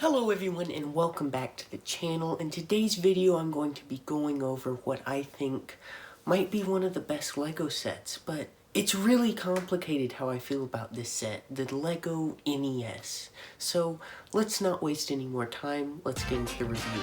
Hello everyone and welcome back to the channel. In today's video I'm going to be going over what I think might be one of the best LEGO sets, but it's really complicated how I feel about this set, the LEGO NES. So let's not waste any more time, let's get into the review.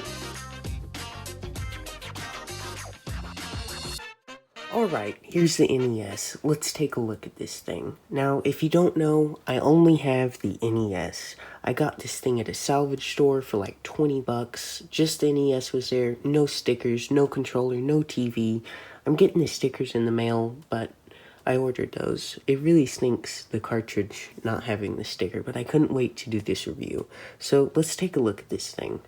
Alright, here's the NES. Let's take a look at this thing. Now, if you don't know, I only have the NES. I got this thing at a salvage store for like 20 bucks. Just the NES was there, no stickers, no controller, no TV. I'm getting the stickers in the mail, but I ordered those. It really stinks, the cartridge not having the sticker, but I couldn't wait to do this review. So let's take a look at this thing.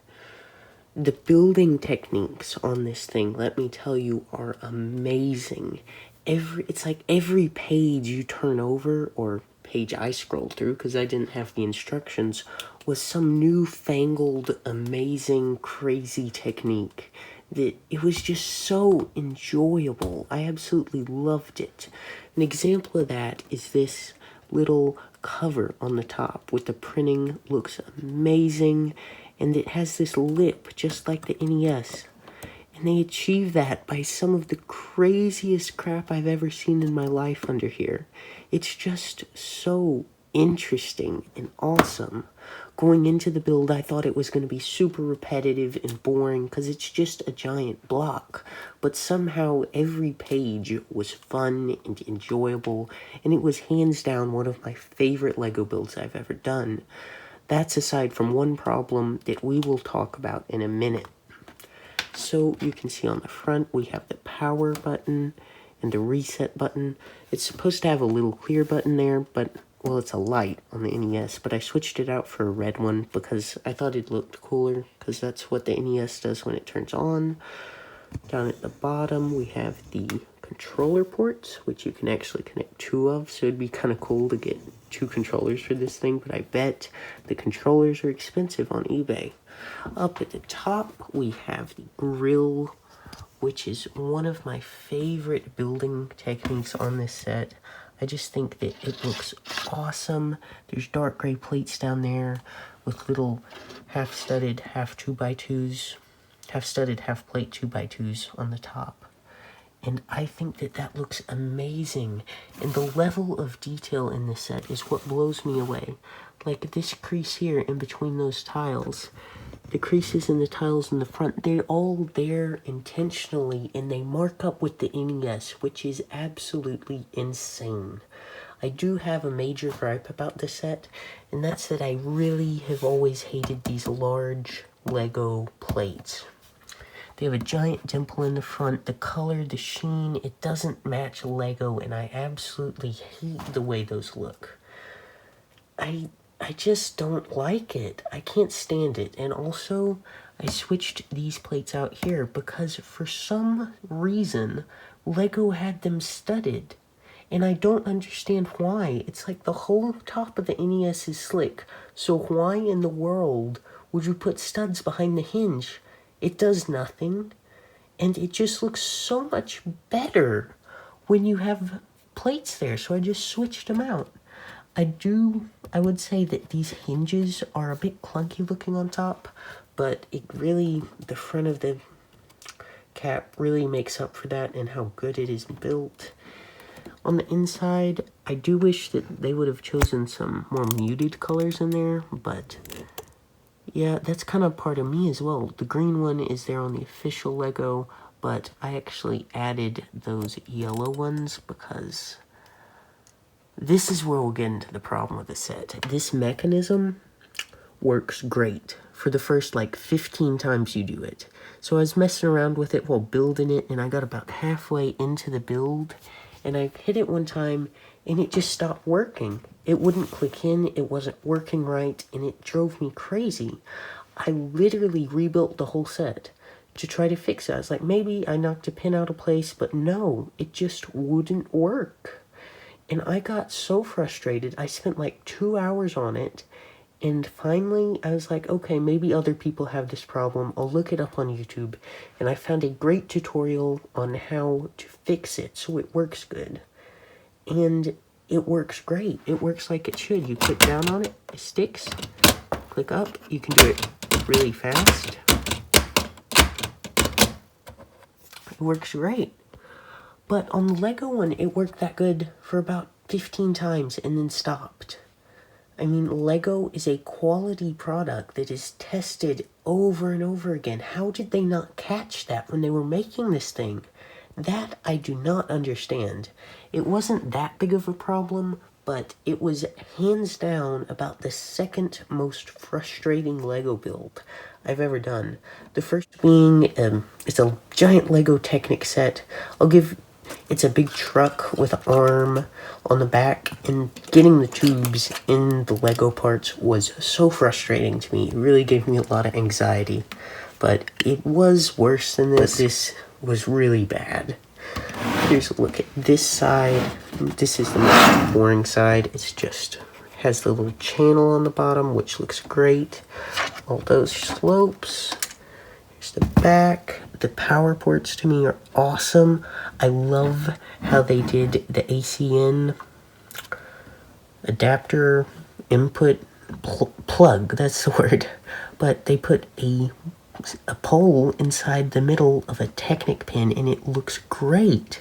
The building techniques on this thing, let me tell you, are amazing. It's like every page you turn over, or page I scrolled through because I didn't have the instructions, was some newfangled, amazing, crazy technique. That it was just so enjoyable. I absolutely loved it. An example of that is this little cover on the top with the printing. Looks amazing. And it has this lip, just like the NES. And they achieve that by some of the craziest crap I've ever seen in my life under here. It's just so interesting and awesome. Going into the build, I thought it was going to be super repetitive and boring, because it's just a giant block. But somehow, every page was fun and enjoyable, and it was hands down one of my favorite LEGO builds I've ever done. That's aside from one problem that we will talk about in a minute. So you can see on the front we have the power button and the reset button. It's supposed to have a little clear button there, but, well, it's a light on the NES, but I switched it out for a red one because I thought it looked cooler, because that's what the NES does when it turns on. Down at the bottom we have the controller ports, which you can actually connect two of, so it'd be kind of cool to get two controllers for this thing, but I bet the controllers are expensive on eBay. Up at the top we have the grill, which is one of my favorite building techniques on this set. I just think that it looks awesome. There's dark gray plates down there with little half-studded, half-plate 2x2s on the top. And I think that looks amazing. And the level of detail in this set is what blows me away. Like this crease here in between those tiles. The creases in the tiles in the front, they're all there intentionally, and they mark up with the NES, which is absolutely insane. I do have a major gripe about this set, and that's that I really have always hated these large LEGO plates. They have a giant dimple in the front. The color, the sheen, it doesn't match LEGO, and I absolutely hate the way those look. I just don't like it. I can't stand it. And also, I switched these plates out here because for some reason, LEGO had them studded. And I don't understand why. It's like the whole top of the NES is slick. So why in the world would you put studs behind the hinge? It does nothing, and it just looks so much better when you have plates there, so I just switched them out. I would say that these hinges are a bit clunky looking on top, but it really, the front of the cap really makes up for that and how good it is built. On the inside, I do wish that they would have chosen some more muted colors in there, but yeah, that's kind of part of me as well. The green one is there on the official LEGO, but I actually added those yellow ones because this is where we'll get into the problem with the set. This mechanism works great for the first like 15 times you do it. So I was messing around with it while building it, and I got about halfway into the build, and I hit it one time, and it just stopped working. It wouldn't click in, it wasn't working right, and it drove me crazy. I literally rebuilt the whole set to try to fix it. I was like, maybe I knocked a pin out of place, but no, it just wouldn't work. And I got so frustrated, I spent like 2 hours on it, and finally I was like, okay, maybe other people have this problem. I'll look it up on YouTube, and I found a great tutorial on how to fix it so it works good. And it works great. It works like it should. You click down on it, it sticks. click up, you can do it really fast. It works great. But on the Lego one, it worked that good for about 15 times and then stopped. I mean, Lego is a quality product that is tested over and over again. How did they not catch that when they were making this thing? That I do not understand. It wasn't that big of a problem, but it was hands down about the second most frustrating Lego build I've ever done. The first being, it's a giant Lego Technic set. It's a big truck with an arm on the back, and getting the tubes in the Lego parts was so frustrating to me. It really gave me a lot of anxiety, but it was worse than this. This was really bad. Here's a look at this side. This is the most boring side. It's just has the little channel on the bottom, which looks great. All those slopes. Here's the back. The power ports to me are awesome. I love how they did the ACN adapter input plug, that's the word. But they put a pole inside the middle of a Technic pin, and it looks great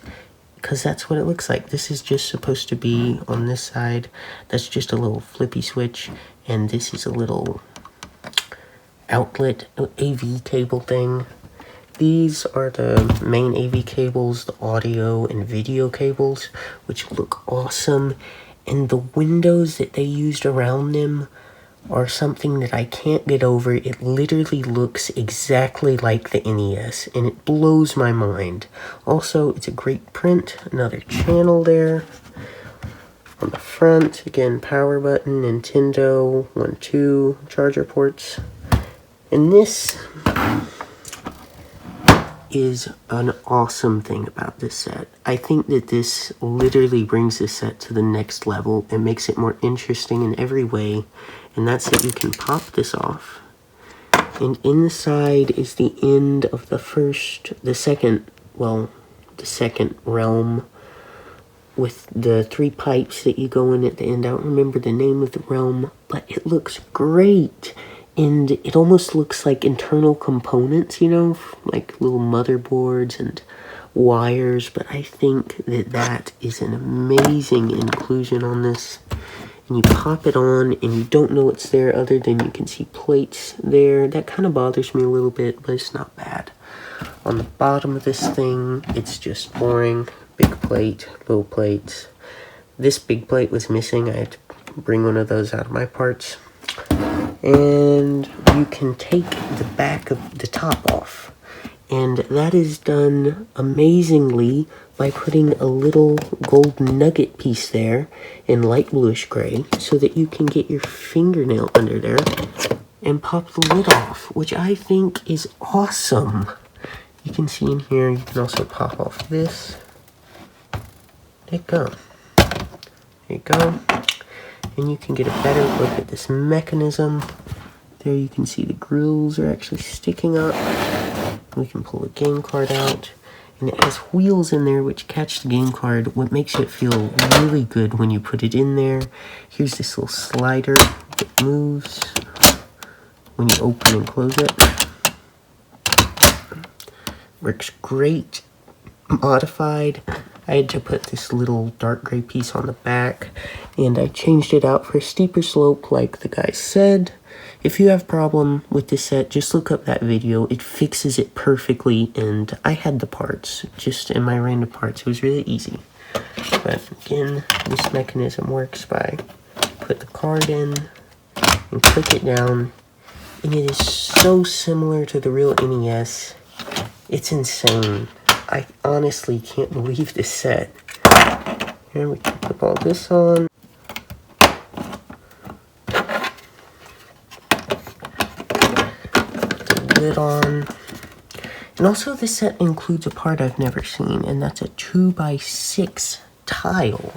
because that's what it looks like. This is just supposed to be on this side. That's just a little flippy switch, and this is a little outlet AV cable thing. These are the main AV cables, the audio and video cables, which look awesome. And the windows that they used around them are something that I can't get over. It literally looks exactly like the NES, and it blows my mind. Also, it's a great print. Another channel there. On the front, again, power button, Nintendo, 1, 2, charger ports. And this is an awesome thing about this set. I think that this literally brings this set to the next level and makes it more interesting in every way, and that's that you can pop this off, and inside is the end of the second realm with the 3 pipes that you go in at the end. I don't remember the name of the realm, but it looks great. And it almost looks like internal components, you know, like little motherboards and wires. But I think that that is an amazing inclusion on this. And you pop it on, and you don't know it's there other than you can see plates there. That kind of bothers me a little bit, but it's not bad. On the bottom of this thing, it's just boring. Big plate, little plates. This big plate was missing. I had to bring one of those out of my parts. And you can take the top off, and that is done amazingly by putting a little gold nugget piece there in light bluish gray, so that you can get your fingernail under there and pop the lid off, which I think is awesome. You can see in here, you can also pop off this. There you go. There you go. And you can get a better look at this mechanism. There you can see the grills are actually sticking up. We can pull a game card out. And it has wheels in there which catch the game card, what makes it feel really good when you put it in there. Here's this little slider that moves when you open and close it. Works great. Modified. I had to put this little dark gray piece on the back, and I changed it out for a steeper slope like the guy said. If you have a problem with this set, just look up that video. It fixes it perfectly, and I had the parts, just in my random parts. It was really easy. But again, this mechanism works by put the card in and click it down, and it is so similar to the real NES. It's insane. I honestly can't believe this set. Here we can put all this on. Put the lid on. And also this set includes a part I've never seen, and that's a 2x6 tile.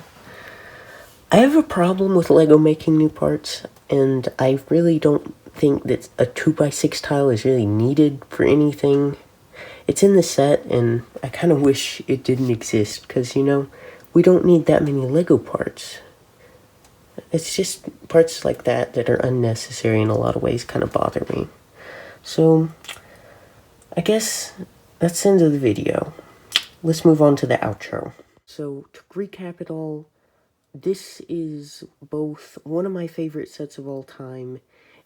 I have a problem with Lego making new parts, and I really don't think that a 2x6 tile is really needed for anything. It's in the set, and I kind of wish it didn't exist, because, you know, we don't need that many Lego parts. It's just parts like that that are unnecessary in a lot of ways kind of bother me. So, I guess that's the end of the video. Let's move on to the outro. So, to recap it all, this is both one of my favorite sets of all time,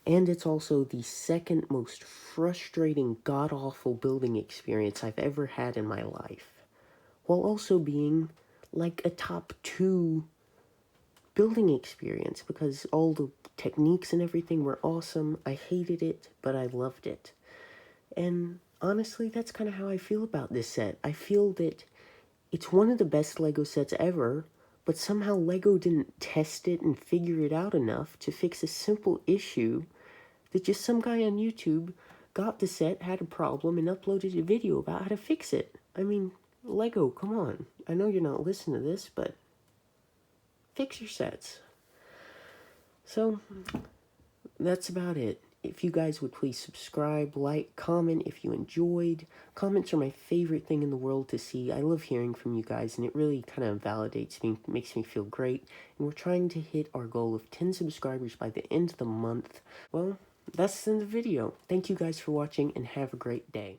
and it's also the second most frustrating, god-awful building experience I've ever had in my life, while also being like a top 2 building experience, because all the techniques and everything were awesome. I hated it, but I loved it. And honestly, that's kind of how I feel about this set. I feel that it's one of the best LEGO sets ever, but somehow LEGO didn't test it and figure it out enough to fix a simple issue that just some guy on YouTube got the set, had a problem, and uploaded a video about how to fix it. I mean, LEGO, come on. I know you're not listening to this, but fix your sets. So, that's about it. If you guys would please subscribe, like, comment if you enjoyed. Comments are my favorite thing in the world to see. I love hearing from you guys, and it really kind of validates me, makes me feel great. And we're trying to hit our goal of 10 subscribers by the end of the month. Well, that's the end of the video. Thank you guys for watching, and have a great day.